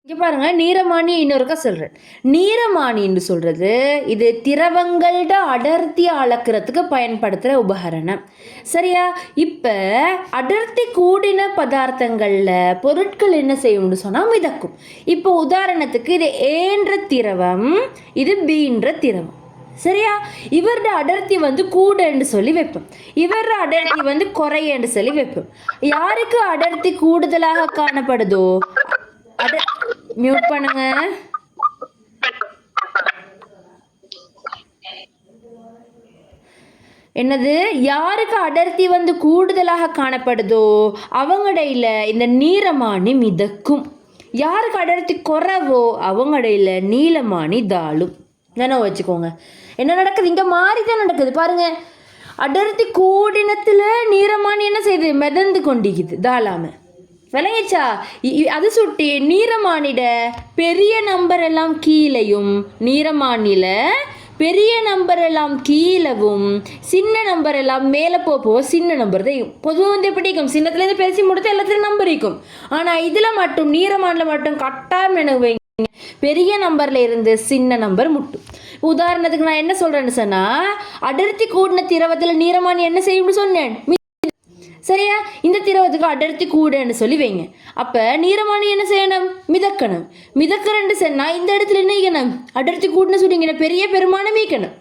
இங்கே பாருங்க, நீரமானி இன்னொருக்கா சொல்கிறேன். நீரமானின்னு சொல்கிறது இது திரவங்களோட அடர்த்தியை அளக்கிறதுக்கு பயன்படுத்துகிற உபகரணம். சரியா? இப்போ அடர்த்தி கூடின பதார்த்தங்களில் பொருட்கள் என்ன செய்யும்னு சொன்னால் மிதக்கும். இப்போ உதாரணத்துக்கு இது ஏன்ற திரவம், இது பீன்ற திரவம். சரியா? இவரோட அடர்த்தி கூடன்னு சொல்லி வைப்போம், இவரோட அடர்த்தி குறையன்னு சொல்லி வைப்போம். யாருக்கு அடர்த்தி கூடுதலாக காணப்படுதோ மியூட் பண்ணுங்க. என்னது? யாருக்கு அடர்த்தி கூடுதலாக காணப்படுதோ அவங்கடையில இந்த நீரமானி மிதக்கும். யாருக்கு அடர்த்தி குறைவோ அவங்கடையில நீலமானி தாழும். நினைவு வச்சுக்கோங்க. என்ன நடக்குது? இங்கே மாறி தான் நடக்குது பாருங்க. அடர்த்தி கூடினத்தில் நீரமானி என்ன செய்யுது? மிதந்து கொண்டிக்குது, தாளாம. விளங்கிச்சா? அது சுட்டி நீரமானிட பெரிய நம்பர் எல்லாம் கீழையும், நீரமானில பெரிய நம்பர் எல்லாம் கீழவும், சின்ன நம்பர் எல்லாம் மேலே போக சின்ன நம்பர் தான் பொதுவாக எப்படி இருக்கும்? சின்னத்துலேருந்து பேசி முடித்து எல்லாத்துலேயும் நம்பர் இருக்கும். ஆனால் இதில் மட்டும் நீரமானில் மட்டும் கட்டாயம் எனக்கு வைங்க, பெரிய நம்பரில் இருந்து சின்ன நம்பர் முட்டும். உதாரணத்துக்கு நான் என்ன சொல்கிறேன்னு சொன்னால், அடர்த்தி கூடின திரவத்தில் நீரமானி என்ன செய்யும்னு சொன்னேன். சரியா? இந்த திரவத்துக்கு அடர்த்தி கூடன்னு சொல்லி வைங்க. அப்போ நீரமானி என்ன செய்யணும்? மிதக்கணும். மிதக்கிறன்னு சொன்னால் இந்த இடத்துல என்ன ஈக்கணும்? அடர்த்தி கூடன்னு சொல்லிங்க, பெரிய பெருமானம் ஈக்கணும்.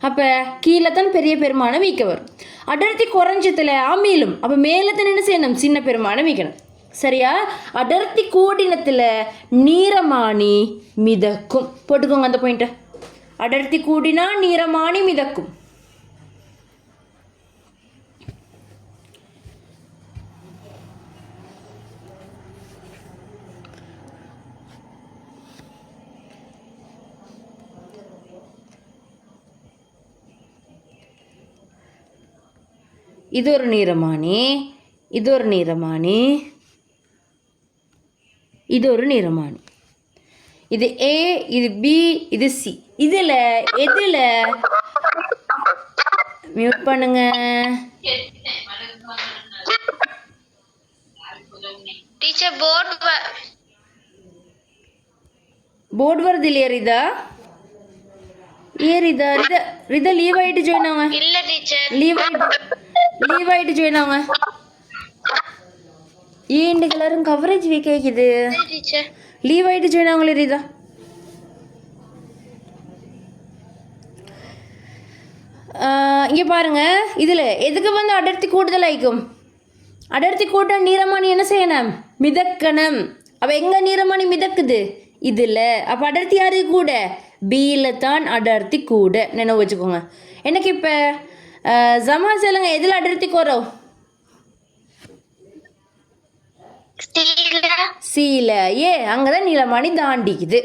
அப்போ கீழே தான் பெரிய பெருமானம் ஈக்க வரும். அடர்த்தி குறைஞ்சத்தில் அமீலும், அப்போ மேலே தான் என்ன செய்யணும்? சின்ன பெருமானம் ஈக்கணும். சரியா? அடர்த்தி கூடினத்தில் நீரமானி மிதக்கும். போட்டுக்கோங்க அந்த பாயிண்ட்டை. அடர்த்தி கூடினா நீரமானி மிதக்கும். இது ஒரு நீரமானி, இது ஒரு நீரமானி, இது ஒரு நீரமானி. இது ஏ, இது பி, இது சி. இதில் எதில் மியூட் பண்ணுங்க. டீச்சர் போர்டு வருது இல்லையா ரிதா? ரிதா ரிதா ரிதா லீவ் ஆகிட்டு ஜாயின் ஆங்க. இல்லை டீச்சர், லீவ் ஆகிட்டு ஜாயின் ஆங்க. ஏன் எல்லாரும் கவரேஜ் வீக் ஆகிக்குது? லீவ் ஆகிட்டு ஜாயின் ஆங்களே ரிதா. இங்கே பாருங்க, இதில் எதுக்கு அடர்த்தி கூடுதல் ஆயிக்கும்? அடர்த்தி கூட்ட நீரமானி என்ன செய்யணும்? மிதக்கணும். அப்போ எங்கே நீரமானி மிதக்குது? இதில். அப்போ அடர்த்தி யாரு கூட? பியில் தான் அடர்த்தி கூட. நினைவு வச்சுக்கோங்க. எனக்கு இப்போ ஜமா சொல்லுங்க, எதில் அடர்த்தி குறவு? சீல. அங்கே தான் நீலமானி தாண்டிக்குது.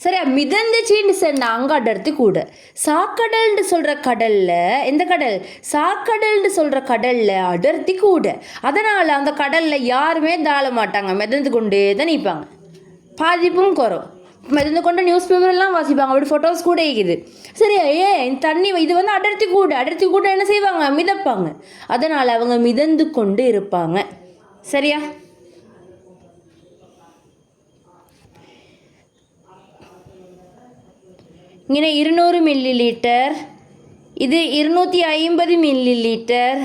சரியா? மிதந்துச்சின்னு சொன்னால் அங்கே அடர்த்தி கூட. சாக்கடல்னு சொல்கிற கடலில், எந்த கடல்? சாக்கடல்னு சொல்கிற கடலில் அடர்த்தி கூட. அதனால் அந்த கடலில் யாருமே தாழ மாட்டாங்க, மிதந்து கொண்டே தான் நிற்பாங்க. பாதிப்பும் குறவும். மிதந்து கொண்டு நியூஸ் பேப்பர்லாம் வாசிப்பாங்க, அப்படி ஃபோட்டோஸ் கூட இருக்குது. சரியா? தண்ணி இது அடர்த்தி கூட. அடர்த்தி கூட என்ன செய்வாங்க? மிதப்பாங்க. அதனால் அவங்க மிதந்து கொண்டு இருப்பாங்க. சரியா? இங்கே 200 மில்லி லிட்டர், இது 250 மில்லி லிட்டர்,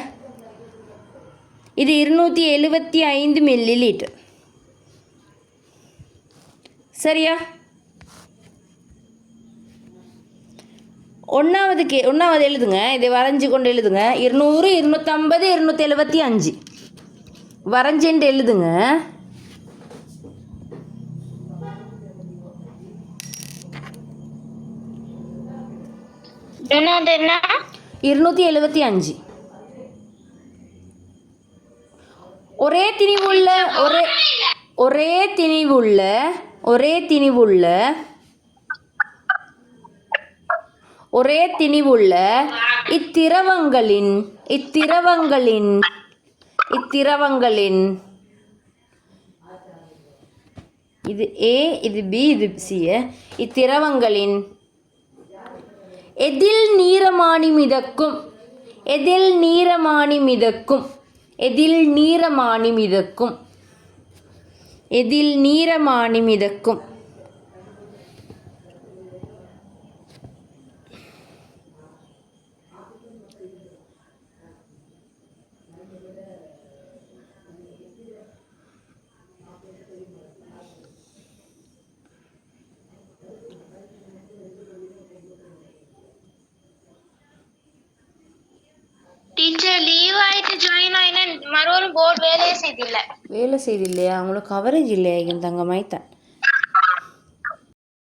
இது 275 மில்லி லிட்டர். சரியா? ஒன்றாவது எழுதுங்க. இதை வரைஞ்சி கொண்டு எழுதுங்க. 200, 250, 275 வரைஞ்சின்ட்டு எழுதுங்க. என்ன? 275. ஒரே திணிவுள்ள இத்திரவங்களின் இது ஏ, இது பி, இது சி. இத்திரவங்களின் எதில் நீரமானி மிதக்கும்? எதில் நீரமானி மிதக்கும்? எதில் நீரமானி மிதக்கும்? எதில் நீரமானி மிதக்கும்? டீச்சர் லீவ் ஆயிட்டு ஜாயின் ஆயினா மறுபடியும் போர்டு வேலையே செய்தில்ல. வேலை செய்து இல்லையா? உங்களுக்கு கவரேஜ் இல்லையா என் தங்க மைத்தன்?